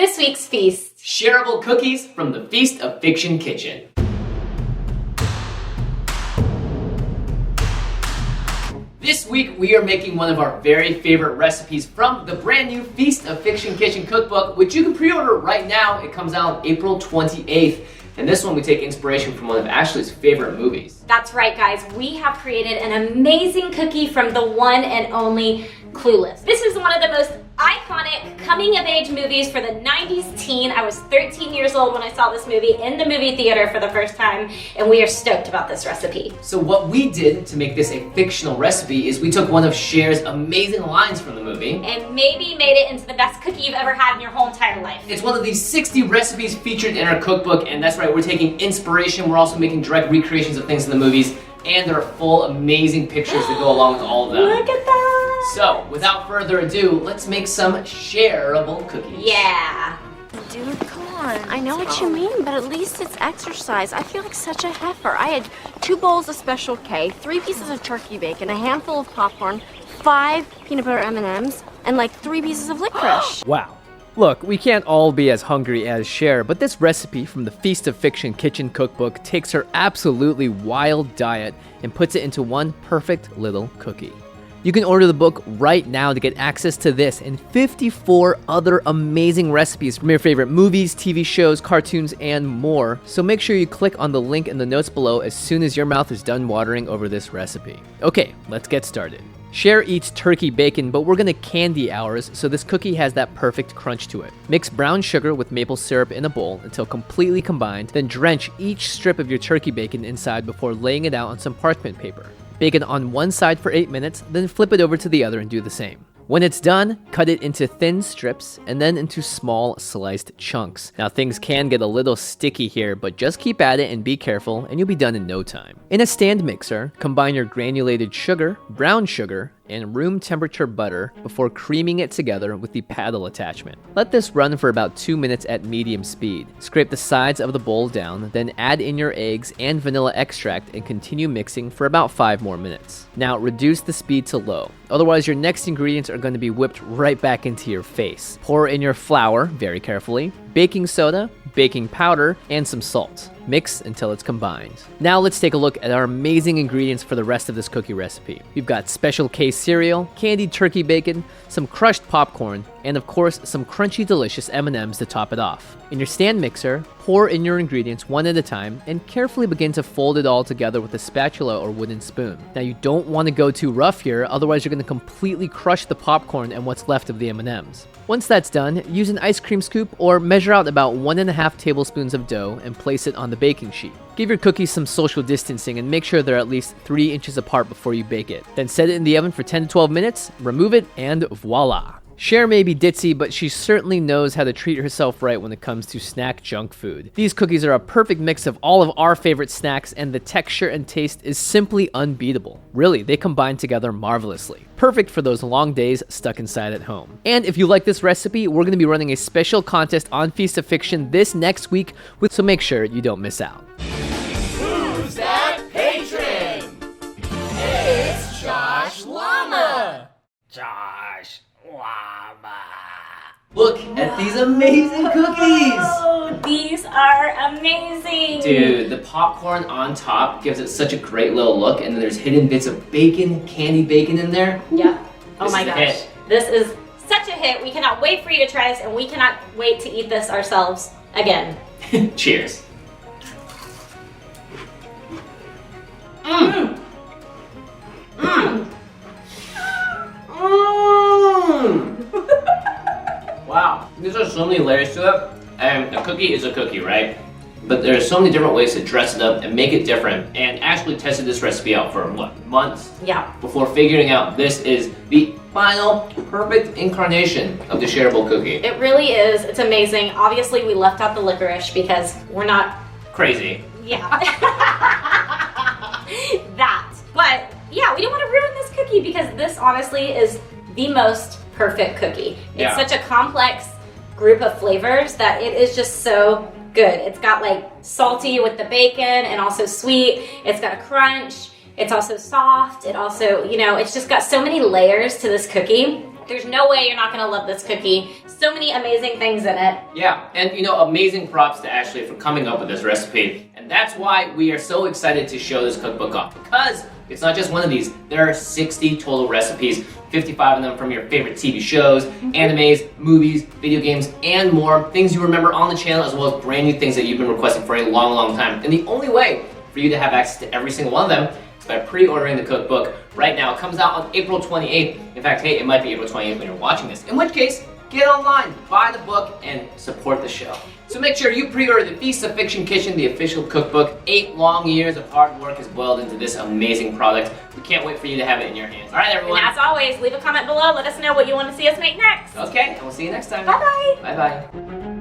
This week's feast. Shareable cookies from the Feast of Fiction kitchen. This week we are making one of our very favorite recipes from the brand new Feast of Fiction kitchen cookbook, which you can pre-order right now. It comes out on April 28th. And this one we take inspiration from one of Ashley's favorite movies. That's right, guys. We have created an amazing cookie from the one and only Clueless. This is one of the most iconic coming-of-age movies for the 90s teen. I was 13 years old when I saw this movie in the movie theater for the first time, and we are stoked about this recipe. So what we did to make this a fictional recipe is we took one of Cher's amazing lines from the movie and maybe made it into the best cookie you've ever had in your whole entire life. It's one of these 60 recipes featured in our cookbook, and that's right, we're taking inspiration. We're also making direct recreations of things in the movies, and there are full amazing pictures that go along with all of them. Look at that! So, without further ado, let's make some shareable cookies. Yeah. Dude, come on. I know what you mean, but at least it's exercise. I feel like such a heifer. I had 2 bowls of Special K, 3 pieces of turkey bacon, a handful of popcorn, 5 peanut butter M&Ms, and like 3 pieces of licorice. Wow. Look, we can't all be as hungry as Cher, but this recipe from the Feast of Fiction kitchen cookbook takes her absolutely wild diet and puts it into one perfect little cookie. You can order the book right now to get access to this and 54 other amazing recipes from your favorite movies, TV shows, cartoons, and more. So make sure you click on the link in the notes below as soon as your mouth is done watering over this recipe. Okay, let's get started. Cher eats turkey bacon, but we're gonna candy ours so this cookie has that perfect crunch to it. Mix brown sugar with maple syrup in a bowl until completely combined, then drench each strip of your turkey bacon inside before laying it out on some parchment paper. Bake it on one side for 8 minutes, then flip it over to the other and do the same. When it's done, cut it into thin strips and then into small sliced chunks. Now things can get a little sticky here, but just keep at it and be careful and you'll be done in no time. In a stand mixer, combine your granulated sugar, brown sugar, and room temperature butter before creaming it together with the paddle attachment. Let this run for about 2 minutes at medium speed. Scrape the sides of the bowl down, then add in your eggs and vanilla extract and continue mixing for about 5 more minutes. Now reduce the speed to low, otherwise your next ingredients are going to be whipped right back into your face. Pour in your flour, very carefully, baking soda, baking powder, and some salt. Mix until it's combined. Now let's take a look at our amazing ingredients for the rest of this cookie recipe. We've got Special K cereal, candied turkey bacon, some crushed popcorn, and of course some crunchy delicious M&Ms to top it off. In your stand mixer, pour in your ingredients one at a time and carefully begin to fold it all together with a spatula or wooden spoon. Now you don't want to go too rough here, otherwise you're going to completely crush the popcorn and what's left of the M&Ms. Once that's done, use an ice cream scoop or measure out about 1.5 tablespoons of dough and place it on the baking sheet. Give your cookies some social distancing and make sure they're at least 3 inches apart before you bake it. Then set it in the oven for 10 to 12 minutes, remove it, and voila! Cher may be ditzy, but she certainly knows how to treat herself right when it comes to snack junk food. These cookies are a perfect mix of all of our favorite snacks, and the texture and taste is simply unbeatable. Really, they combine together marvelously. Perfect for those long days stuck inside at home. And if you like this recipe, we're going to be running a special contest on Feast of Fiction this next week, so make sure you don't miss out. Who's that patron? It's Josh Llama! Josh Llama. Look at these amazing cookies! Oh, these are amazing! Dude, the popcorn on top gives it such a great little look, and then there's hidden bits of bacon, candy bacon in there. Yep. Oh This my is a gosh. hit. This is such a hit. We cannot wait for you to try this, and we cannot wait to eat this ourselves again. Cheers. Wow, these are so many layers to it, and a cookie is a cookie, right? But there's so many different ways to dress it up and make it different, and Ashley tested this recipe out for, what, months? Yeah. Before figuring out this is the final perfect incarnation of the shareable cookie. It really is. It's amazing. Obviously, we left out the licorice because we're not... Crazy. Yeah. That. But, yeah, we didn't want to ruin this cookie because this, honestly, is the most perfect cookie. It's Yeah. such a complex group of flavors that it is just so good. It's got like salty with the bacon and also sweet. It's got a crunch. It's also soft. It also, you know, it's just got so many layers to this cookie. There's no way you're not gonna love this cookie. So many amazing things in it. Yeah, and you know, amazing props to Ashley for coming up with this recipe. And that's why we are so excited to show this cookbook off, because it's not just one of these. There are 60 total recipes, 55 of them from your favorite TV shows, animes, movies, video games, and more. Things you remember on the channel, as well as brand new things that you've been requesting for a long, long time. And the only way for you to have access to every single one of them is by pre-ordering the cookbook right now. It comes out on April 28th. In fact, hey, it might be April 28th when you're watching this. In which case, get online, buy the book, and support the show. So make sure you pre-order the Feast of Fiction Kitchen, the official cookbook. 8 long years of hard work has boiled into this amazing product. We can't wait for you to have it in your hands. All right, everyone. And as always, leave a comment below. Let us know what you want to see us make next. Okay, and we'll see you next time. Bye-bye. Bye-bye.